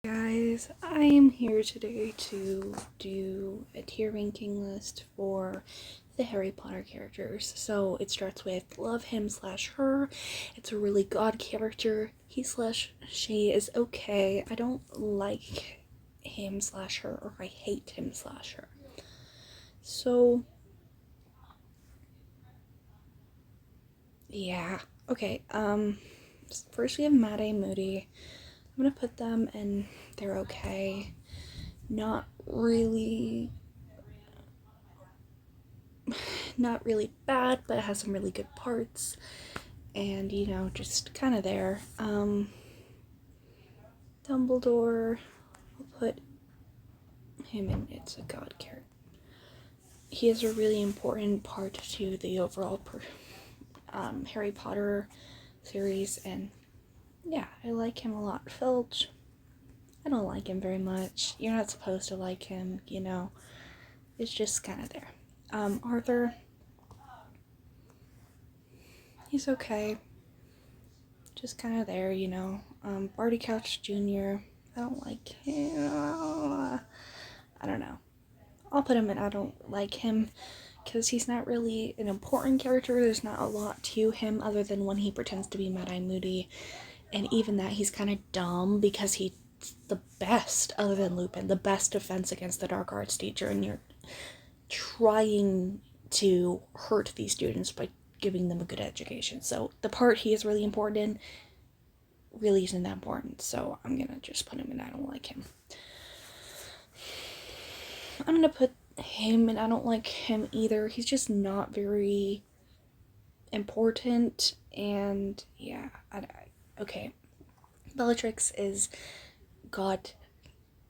Guys, I am here today to do a tier ranking list for the Harry Potter characters. So it starts with love him slash her. It's a really god character. He slash she is okay. I don't like him slash her, or I hate him slash her. So yeah. Okay, first we have Mad A Moody. I'm gonna put them in they're okay. Not really bad, but it has some really good parts. And just kind of there. Dumbledore, I'll put him in it's a god character. He is a really important part to the overall Harry Potter series, and yeah, I like him a lot. Filch, I don't like him very much. You're not supposed to like him, it's just kind of there. Arthur, he's okay, just kind of there, Barty Couch Jr., I don't like him. I don't know. I'll put him in I don't like him because he's not really an important character. There's not a lot to him other than when he pretends to be Mad-Eye Moody, and even that he's kind of dumb because he's the best, other than Lupin, the best defense against the dark arts teacher, and you're trying to hurt these students by giving them a good education. So the part he is really important in really isn't that important, so I'm gonna just put him in I don't like him. I'm gonna put him in I don't like him either. He's just not very important, and yeah, okay. Bellatrix is god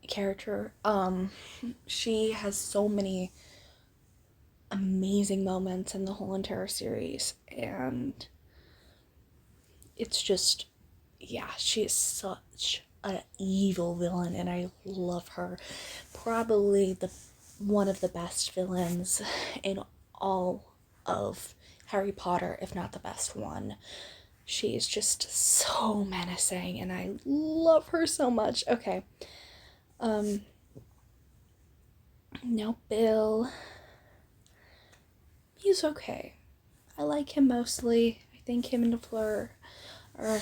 character. She has so many amazing moments in the whole entire series, and it's just, yeah, she is such an evil villain, and I love her. Probably one of the best villains in all of Harry Potter, if not the best one. She is just so menacing, and I love her so much. Okay. Now Bill. He's okay. I like him mostly. I think him and Fleur are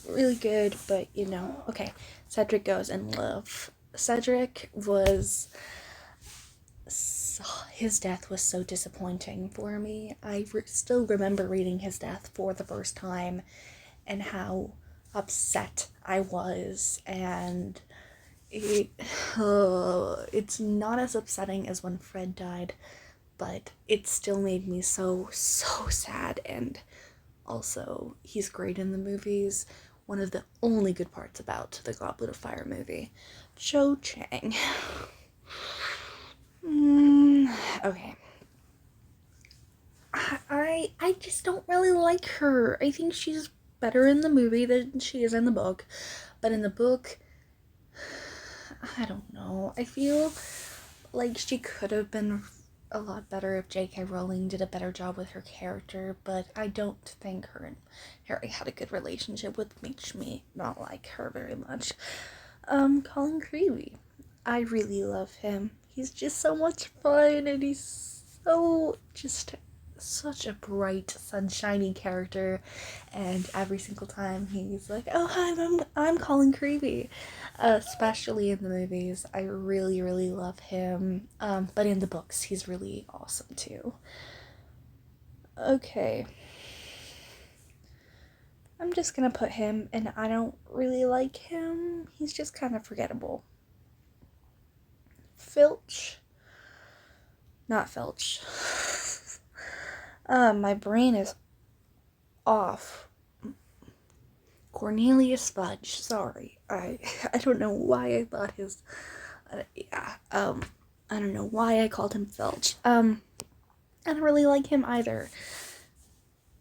really good, but okay. Cedric goes in love. Cedric was his death was so disappointing for me. I still remember reading his death for the first time and how upset I was, and it's not as upsetting as when Fred died, but it still made me so sad. And also, he's great in the movies. One of the only good parts about the Goblet of Fire movie. Cho Chang. Okay. I just don't really like her. I think she's better in the movie than she is in the book. But in the book, I don't know. I feel like she could have been a lot better if J.K. Rowling did a better job with her character, but I don't think her and Harry had a good relationship, which makes me not like her very much. Colin Creevey. I really love him. He's just so much fun, and he's so just such a bright, sunshiny character, and every single time he's like, "Oh hi, I'm Colin Creevey," especially in the movies. I really love him. But in the books, he's really awesome too. Okay, I'm just gonna put him, and I don't really like him. He's just kind of forgettable. Filch. Not Filch. My brain is off. Cornelius Fudge. Sorry. I don't know why I thought his. I don't know why I called him Filch. I don't really like him either.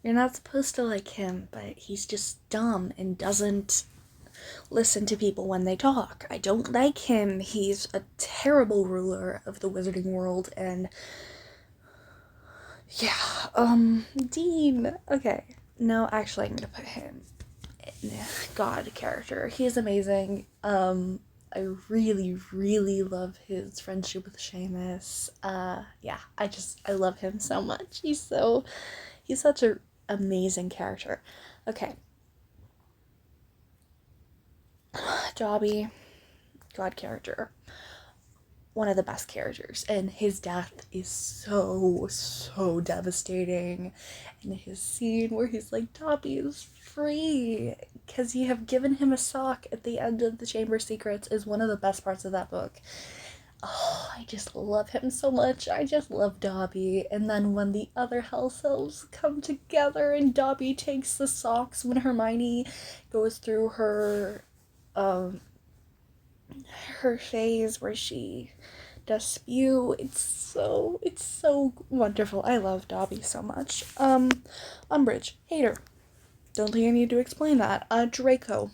You're not supposed to like him, but he's just dumb and doesn't listen to people when they talk. I don't like him. He's a terrible ruler of the wizarding world, and yeah, Dean. Okay. No, actually, I'm gonna put him God character. He is amazing. I really, really love his friendship with Seamus. Yeah, I love him so much. He's such an amazing character. Okay. Dobby, God character. One of the best characters, and his death is so devastating. And his scene where he's like, Dobby is free because you have given him a sock at the end of the Chamber of Secrets is one of the best parts of that book. Oh, I just love him so much. I just love Dobby. And then when the other house elves come together and Dobby takes the socks when Hermione goes through her phase where she does spew, it's so wonderful. I love Dobby so much. Umbridge, hater. Don't think I need to explain that. Draco.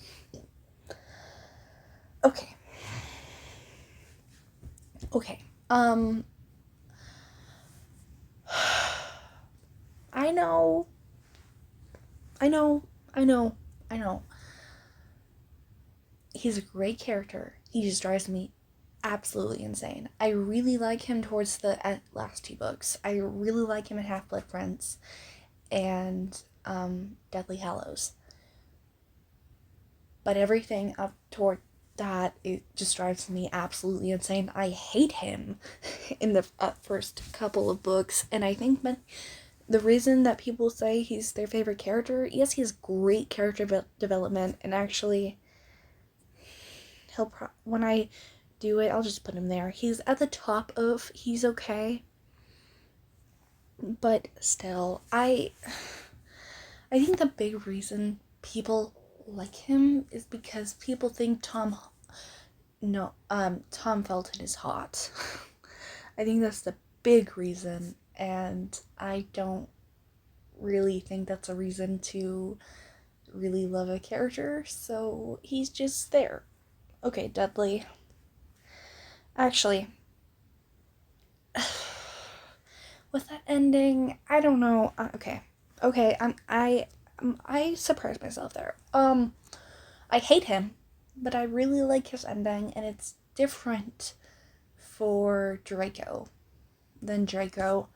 Okay. I know. He's a great character. He just drives me absolutely insane. I really like him towards the last two books. I really like him in Half-Blood Prince and Deathly Hallows. But everything up toward that, it just drives me absolutely insane. I hate him in the first couple of books, and I think the reason that people say he's their favorite character, yes, he has great character development, and actually, when I do it, I'll just put him there. He's at the top of he's okay, but still, I think the big reason people like him is because people think Tom Felton is hot. I think that's the big reason, and I don't really think that's a reason to really love a character, so he's just there. Okay, Dudley. Actually, with that ending, I don't know. Okay, I surprised myself there. I hate him, but I really like his ending, and it's different for Draco than Draco.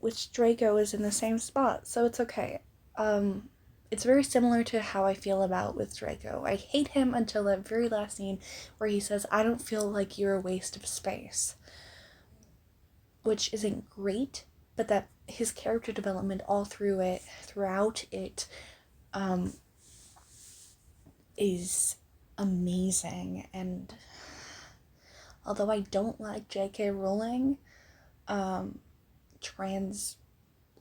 Which Draco is in the same spot, so it's okay. It's very similar to how I feel about with Draco. I hate him until that very last scene where he says, I don't feel like you're a waste of space. Which isn't great, but that his character development all throughout it, is amazing. And although I don't like J.K. Rowling, trans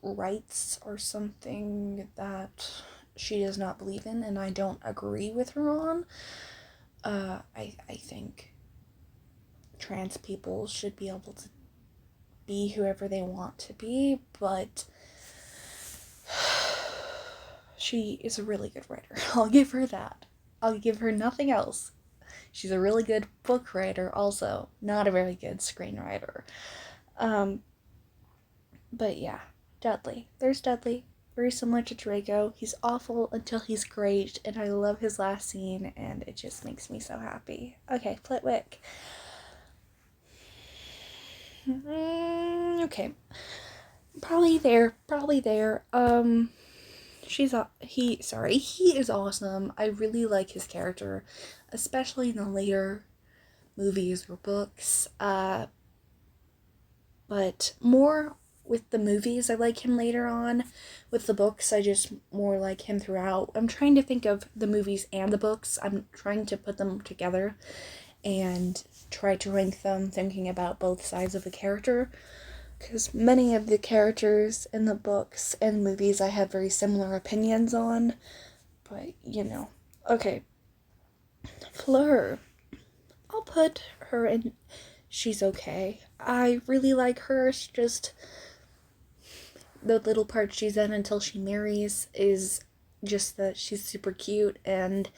rights are something that she does not believe in, and I don't agree with her on. I think trans people should be able to be whoever they want to be, but she is a really good writer. I'll give her that. I'll give her nothing else. She's a really good book writer also, not a very good screenwriter. But yeah, Dudley. There's Dudley. Very similar to Draco. He's awful until he's great, and I love his last scene, and it just makes me so happy. Okay, Flitwick. Okay. Probably there. He is awesome. I really like his character, especially in the later movies or books. But more with the movies, I like him later on. With the books, I just more like him throughout. I'm trying to think of the movies and the books. I'm trying to put them together and try to rank them, thinking about both sides of the character. Because many of the characters in the books and movies I have very similar opinions on. But, Okay. Fleur. I'll put her in. She's okay. I really like her. She just, the little part she's in until she marries is just that she's super cute, and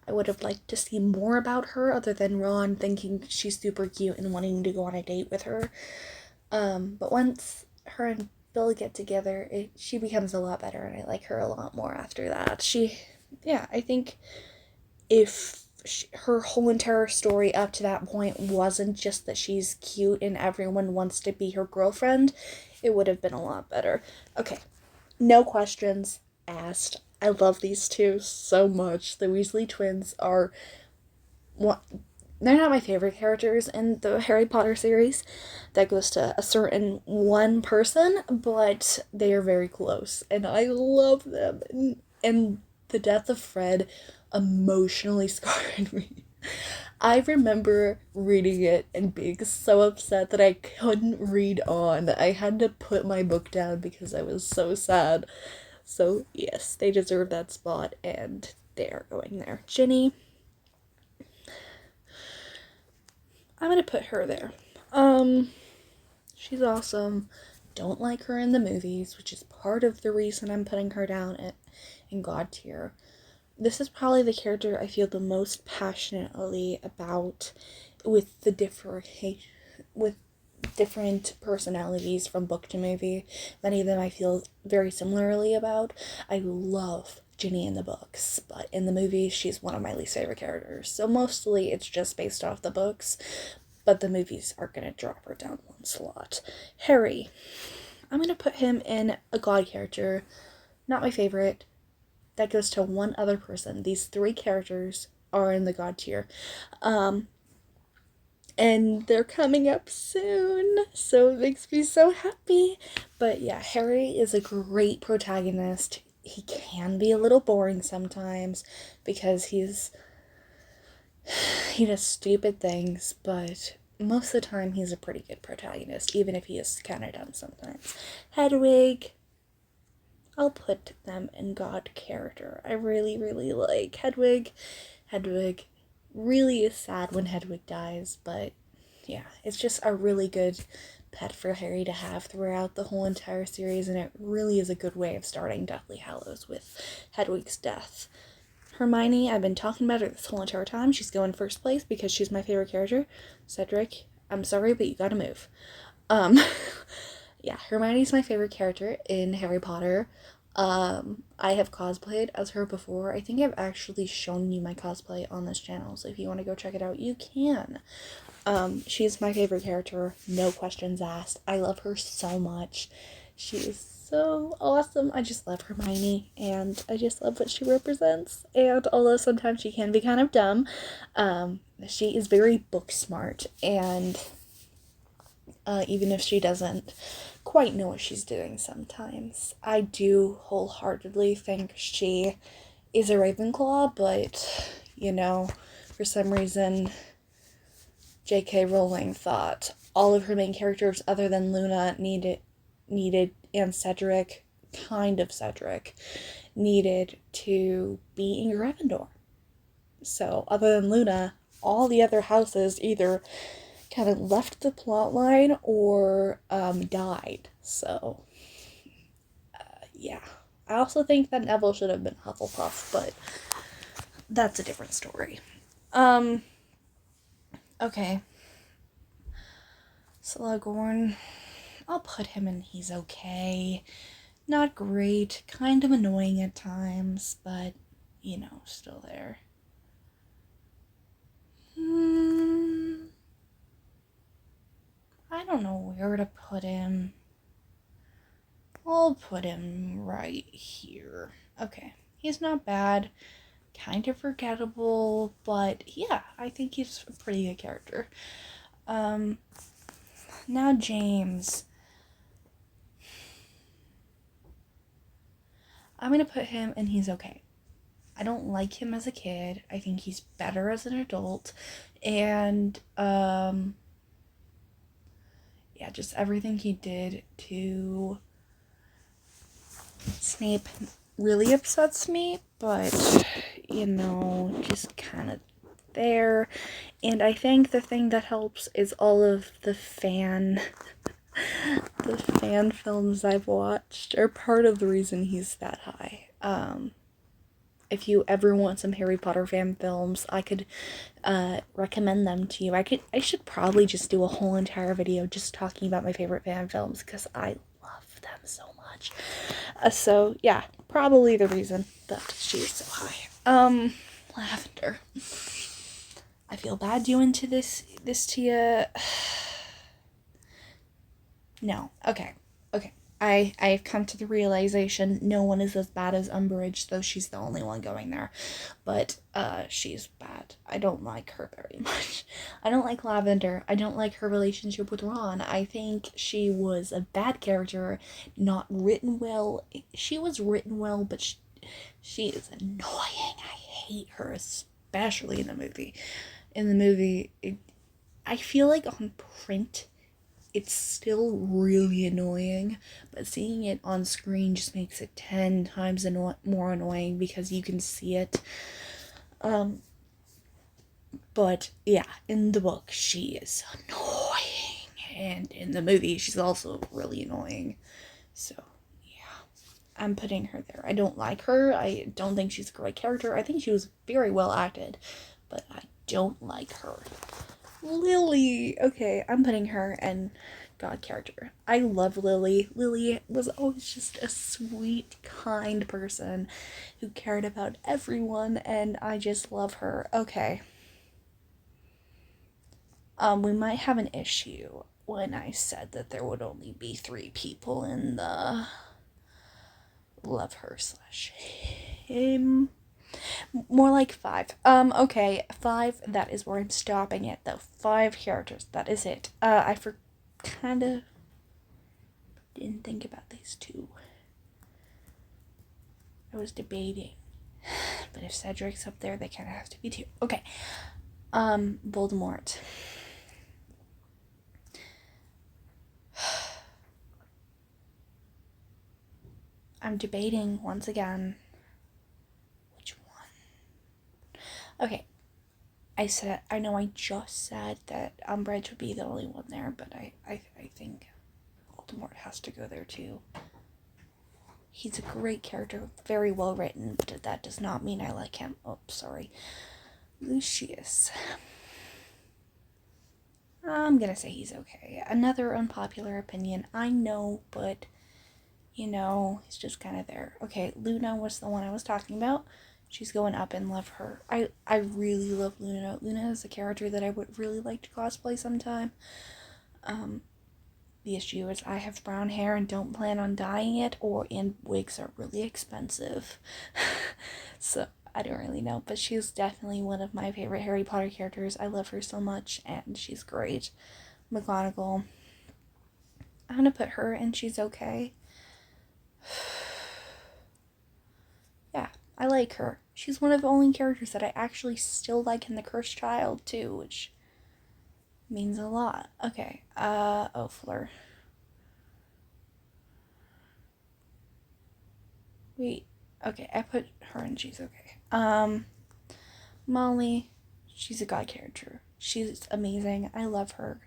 I would have liked to see more about her other than Ron thinking she's super cute and wanting to go on a date with her. But once her and they'll get together, she becomes a lot better, and I like her a lot more after that. I think if her whole entire story up to that point wasn't just that she's cute and everyone wants to be her girlfriend, it would have been a lot better. Okay, no questions asked. I love these two so much. The Weasley twins are they're not my favorite characters in the Harry Potter series. That goes to a certain one person, but they are very close, and I love them. And the death of Fred emotionally scarred me. I remember reading it and being so upset that I couldn't read on. I had to put my book down because I was so sad. So, yes, they deserve that spot, and they are going there. Ginny, I'm gonna put her there. She's awesome. Don't like her in the movies, which is part of the reason I'm putting her down in God tier. This is probably the character I feel the most passionately about, with different personalities from book to movie. Many of them I feel very similarly about. I love Ginny in the books, but in the movies she's one of my least favorite characters. So mostly it's just based off the books, but the movies are gonna drop her down one slot. Harry, I'm gonna put him in a God character. Not my favorite. That goes to one other person. These three characters are in the God tier. And they're coming up soon, so it makes me so happy. But yeah, Harry is a great protagonist. He can be a little boring sometimes because he does stupid things, but most of the time he's a pretty good protagonist, even if he is kind of dumb sometimes. Hedwig, I'll put them in God character. I really, really like Hedwig. Hedwig really is sad when Hedwig dies, but yeah, it's just a really good pet for Harry to have throughout the whole entire series, and it really is a good way of starting Deathly Hallows with Hedwig's death. Hermione, I've been talking about her this whole entire time. She's going first place because she's my favorite character. Cedric, I'm sorry, but you gotta move. Yeah, Hermione's my favorite character in Harry Potter. I have cosplayed as her before. I think I've actually shown you my cosplay on this channel, so if you want to go check it out, you can. She's my favorite character, no questions asked. I love her so much. She is so awesome. I just love Hermione, and I just love what she represents. And although sometimes she can be kind of dumb, she is very book smart, and even if she doesn't quite know what she's doing sometimes, I do wholeheartedly think she is a Ravenclaw, but, you know, for some reason, J.K. Rowling thought all of her main characters other than Luna needed, and Cedric, needed to be in Gryffindor. So, other than Luna, all the other houses either kind of left the plot line or died. So, yeah. I also think that Neville should have been Hufflepuff, but that's a different story. Okay. Slughorn, I'll put him in he's okay. Not great, kind of annoying at times, but, you know, still there. I don't know where to put him. I'll put him right here. Okay, he's not bad. Kind of forgettable, but yeah, I think he's a pretty good character. Now James. I'm gonna put him and he's okay. I don't like him as a kid. I think he's better as an adult. And, yeah, just everything he did to Snape really upsets me, but, you know, just kind of there. And I think the thing that helps is all of the fan films I've watched are part of the reason he's that high. If you ever want some Harry Potter fan films, I could recommend them to you. I should probably just do a whole entire video just talking about my favorite fan films because I love them so much. So yeah, probably the reason that she's so high. Lavender. I feel bad doing this to you. No. Okay. I've come to the realization no one is as bad as Umbridge, though she's the only one going there. But she's bad. I don't like her very much. I don't like Lavender. I don't like her relationship with Ron. I think she was a bad character, not written well. She was written well, but she is annoying. I hate her, especially in the movie. In the movie, I feel like on print, it's still really annoying, but seeing it on screen just makes it 10 times more annoying because you can see it. But yeah, in the book, she is annoying, and in the movie, she's also really annoying. So yeah, I'm putting her there. I don't like her. I don't think she's a great character. I think she was very well acted, but I don't like her. Lily. Okay, I'm putting her in God character. I love Lily. Lily was always just a sweet, kind person who cared about everyone, and I just love her. Okay. We might have an issue when I said that there would only be 3 people in the love her / him. More like 5. Okay, 5, that is where I'm stopping it, though. 5 characters, that is it. I kinda didn't think about these 2. I was debating. But if Cedric's up there, they kinda have to be 2. Okay. Voldemort. I'm debating once again. Which one? Okay. I know I just said that Umbridge would be the only one there, but I think Voldemort has to go there too. He's a great character, very well written, but that does not mean I like him. Oh, sorry. Lucius. I'm gonna say he's okay. Another unpopular opinion, I know, but, he's just kind of there. Okay, Luna was the one I was talking about. She's going up and love her. I really love Luna. Luna is a character that I would really like to cosplay sometime. The issue is I have brown hair and don't plan on dyeing it, and wigs are really expensive. So I don't really know, but she's definitely one of my favorite Harry Potter characters. I love her so much, and she's great. McGonagall. I'm gonna put her in She's Okay. Yeah, I like her. She's one of the only characters that I actually still like in The Cursed Child, too, which means a lot. Okay, Fleur. Wait, okay, I put her in She's Okay. Molly, she's a god character. She's amazing. I love her.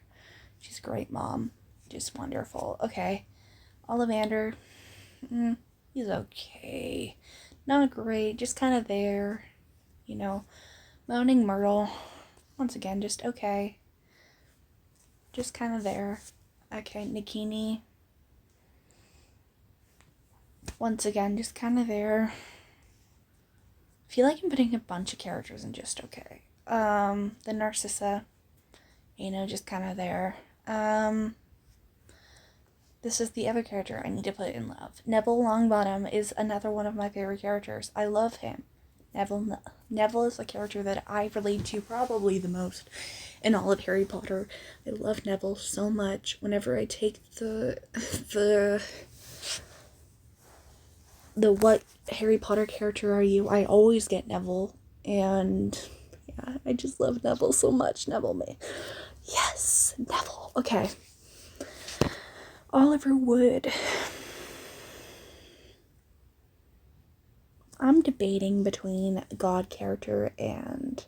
She's a great mom. Just wonderful. Okay, Ollivander, he's okay. Not great, just kind of there. Moaning Myrtle, once again, just okay. Just kind of there. Okay, Nagini, once again, just kind of there. I feel like I'm putting a bunch of characters in just okay. The Narcissa, just kind of there. This is the other character I need to put in love. Neville Longbottom is another one of my favorite characters. I love him. Neville is a character that I relate to probably the most in all of Harry Potter. I love Neville so much. Whenever I take the what Harry Potter character are you, I always get Neville. And yeah, I just love Neville so much. Neville me. Yes, Neville. Okay. Oliver Wood. I'm debating between God character and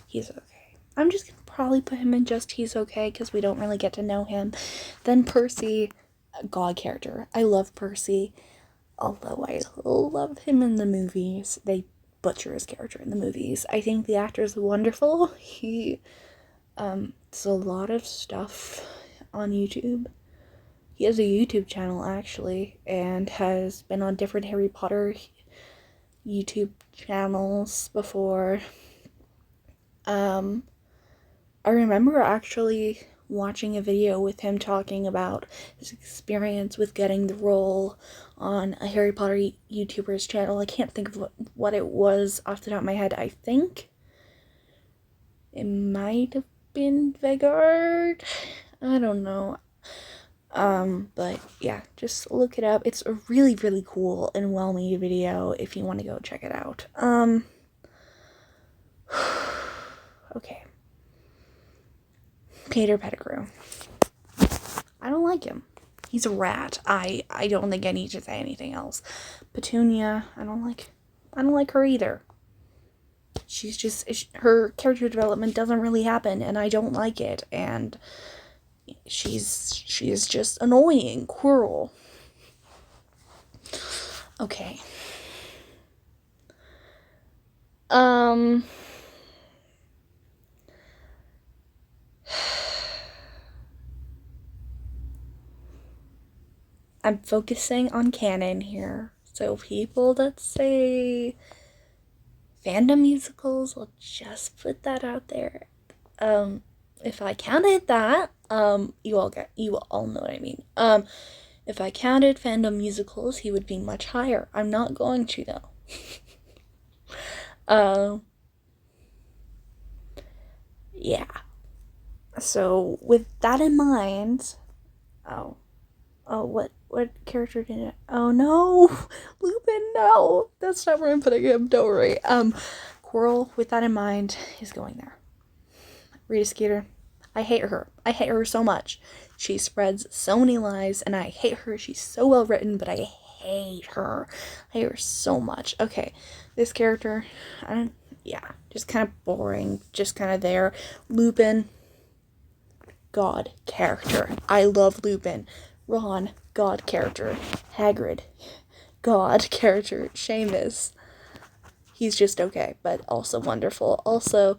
He's Okay. I'm just gonna probably put him in just He's Okay because we don't really get to know him. Then Percy, God character. I love Percy, although I love him in the movies. They butcher his character in the movies. I think the actor is wonderful. He does a lot of stuff on YouTube. He has a YouTube channel, actually, and has been on different Harry Potter YouTube channels before. I remember actually watching a video with him talking about his experience with getting the role on a Harry Potter YouTuber's channel. I can't think of what it was off the top of my head. I think it might have been Vegard. I don't know. But yeah, just look it up. It's a really, really cool and well-made video if you want to go check it out. Okay. Peter Pettigrew. I don't like him. He's a rat. I don't think I need to say anything else. Petunia, I don't like her either. She's just, her character development doesn't really happen, and I don't like it, and she is just annoying. Quirrell. Okay. I'm focusing on canon here. So people that say fandom musicals, will just put that out there. If I counted that, you all know what I mean. If I counted fandom musicals, he would be much higher. I'm not going to, though. Yeah. So with that in mind, what character did it? Oh no, Lupin, no, that's not where I'm putting him. Don't worry. Quirrell, with that in mind, is going there. Rita Skeeter, I hate her. I hate her so much. She spreads so many lies, and I hate her. She's so well written, but I hate her. I hate her so much. Okay, this character, just kind of boring, just kind of there. Lupin, God character. I love Lupin. Ron, God character. Hagrid, God character. Seamus, he's just okay, but also wonderful. Also,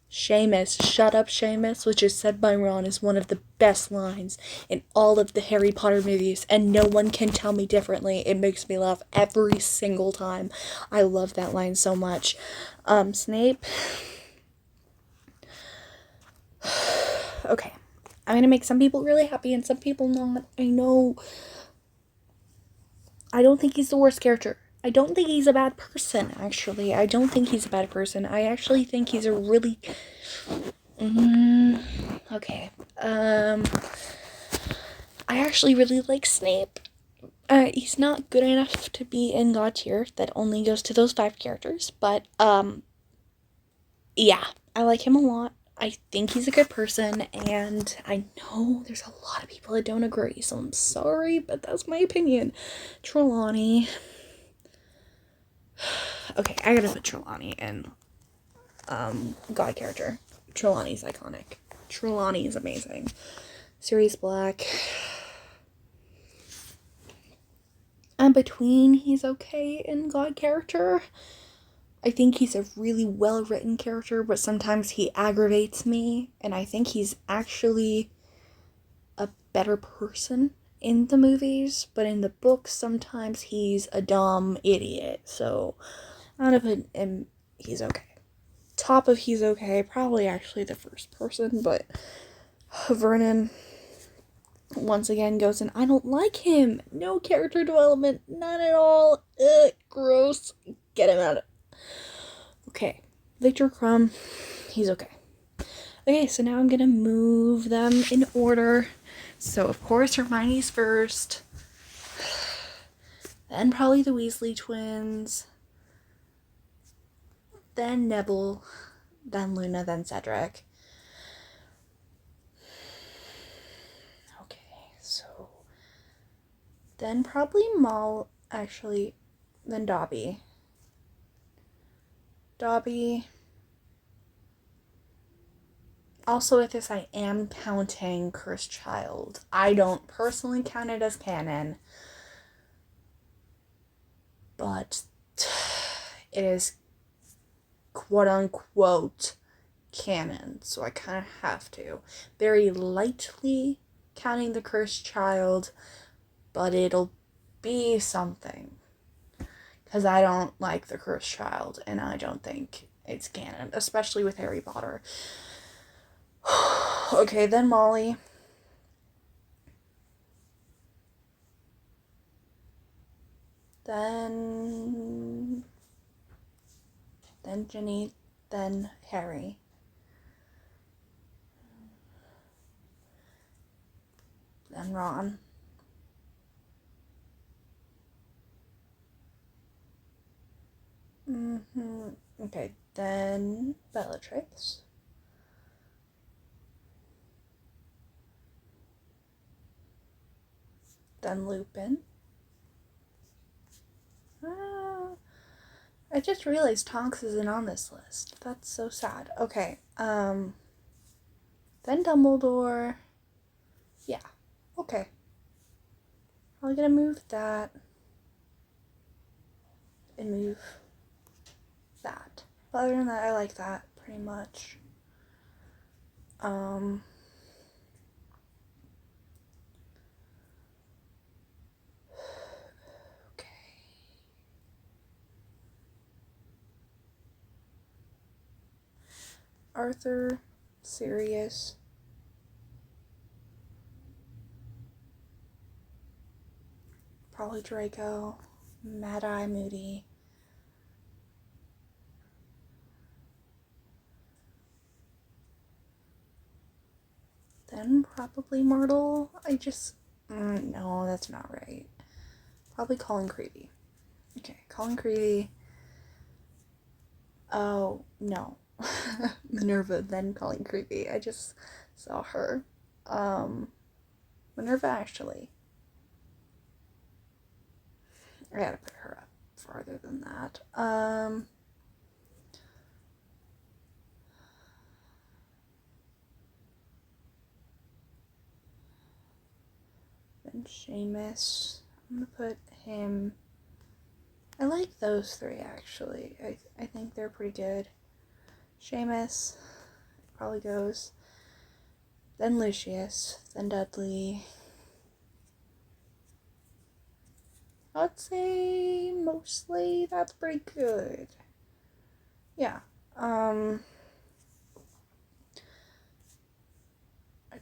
Seamus, shut up Seamus, which is said by Ron, is one of the best lines in all of the Harry Potter movies, and no one can tell me differently. It makes me laugh every single time. I love that line so much. Snape. Okay. I'm gonna make some people really happy and some people not. I know. I don't think he's the worst character. I don't think he's a bad person, actually. I don't think he's a bad person. I actually think he's a really... Okay. I actually really like Snape. He's not good enough to be in God tier. That only goes to those 5 characters. But, yeah. I like him a lot. I think he's a good person, and I know there's a lot of people that don't agree, so I'm sorry, but that's my opinion. Trelawny. Okay, I gotta put Trelawny in, God character. Trelawney's iconic. Trelawney is amazing. Sirius Black. I'm between he's okay in God character. I think he's a really well-written character, but sometimes he aggravates me, and I think he's actually a better person in the movies, but in the books, sometimes he's a dumb idiot, so out of it, he's okay. Top of he's okay, probably actually the first person, but Vernon, once again, goes in, I don't like him, no character development, none at all, gross, get him out of. Okay, Victor Crumb, he's okay. Okay, so now I'm gonna move them in order. So, of course, Hermione's first. Then probably the Weasley twins. Then Neville. Then Luna, then Cedric. Okay, so... Then probably then Dobby. Dobby. Also with this, I am counting Cursed Child. I don't personally count it as canon, but it is quote-unquote canon, so I kind of have to. Very lightly counting the cursed child, but it'll be something. Because I don't like the cursed child, and I don't think it's canon, especially with Harry Potter. Okay, then Molly. Then Ginny, then Harry. Then Ron. Okay, then Bellatrix. Then Lupin. I just realized Tonks isn't on this list. That's so sad. Okay, then Dumbledore. Yeah, okay. Probably gonna move that. And move that. But other than that, I like that pretty much. Arthur, Sirius, probably Draco, Mad-Eye Moody, then probably Myrtle. No, that's not right. Probably Colin Creevey. Okay, Colin Creevey. Oh, no. Minerva, then Colin Creevey. I just saw her. Minerva, actually. I gotta put her up farther than that. Then Seamus. I'm gonna put him. I like those three, actually. I think they're pretty good. Seamus probably goes. Then Lucius. Then Dudley. I'd say mostly that's pretty good. Yeah. I'd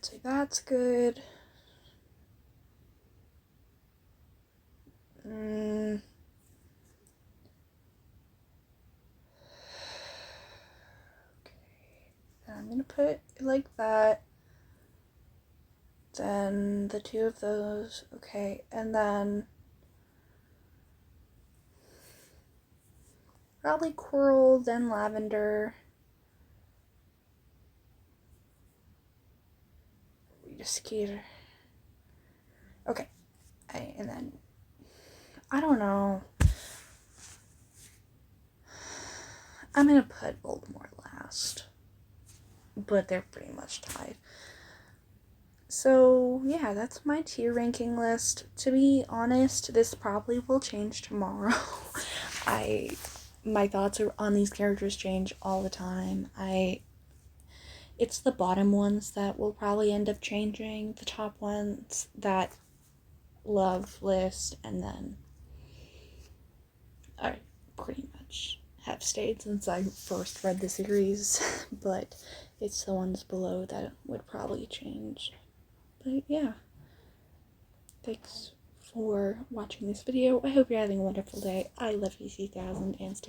say that's good. I'm gonna put it like that. Then the two of those. Okay, and then probably Coral, then Lavender. We just Skeeter. Okay, and then I don't know. I'm gonna put Voldemort last, but they're pretty much tied. So yeah, that's my tier ranking list. To be honest, this probably will change tomorrow. My thoughts on these characters change all the time. It's the bottom ones that will probably end up changing. The top ones that love list, and then I pretty much have stayed since I first read the series, but it's the ones below that would probably change. But yeah, thanks for watching this video. I hope you're having a wonderful day. I love you 3000 and stay